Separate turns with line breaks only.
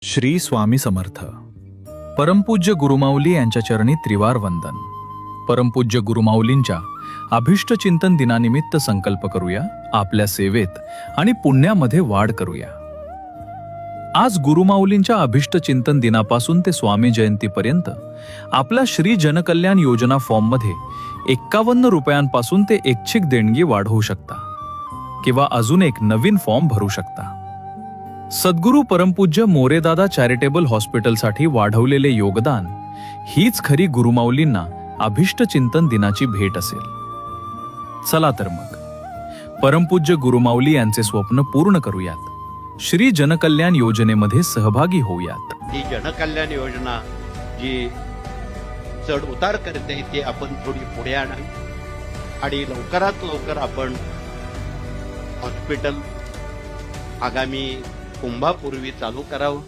श्री स्वामी समर्थ. परमपूज्य गुरुमाऊली यांच्या चरणी त्रिवार वंदन. परमपूज्य गुरुमाऊलींच्या अभिष्ट चिंतन दिनानिमित्त संकल्प करूया, आपल्या सेवेत आणि पुण्यामध्ये वाढ करूया. आज गुरुमाऊलींच्या अभिष्ट चिंतन दिनापासून ते स्वामी जयंतीपर्यंत आपल्या श्री जनकल्याण योजना फॉर्ममध्ये 51 रुपयांपासून ते ऐच्छिक देणगी वाढवू शकता किंवा अजून एक नवीन फॉर्म भरू शकता. सद्गुरू परमपूज्य मोरेदादा चॅरिटेबल हॉस्पिटलसाठी वाढवलेले योगदान हीच खरी गुरुमाऊलींना अभिष्ट चिंतन दिनाची भेट असेल. चला तर मग परमपूज्य गुरुमाऊली यांचे स्वप्न पूर्ण करूयात. श्री जनकल्याण योजनेमध्ये सहभागी होऊयात.
ही जनकल्याण योजना जी चढ उतार करते ती आपण थोडी पुढे आणावी आणि लवकरात लवकर आपण हॉस्पिटल आगामी कुंभापूर्वी चालू करावं.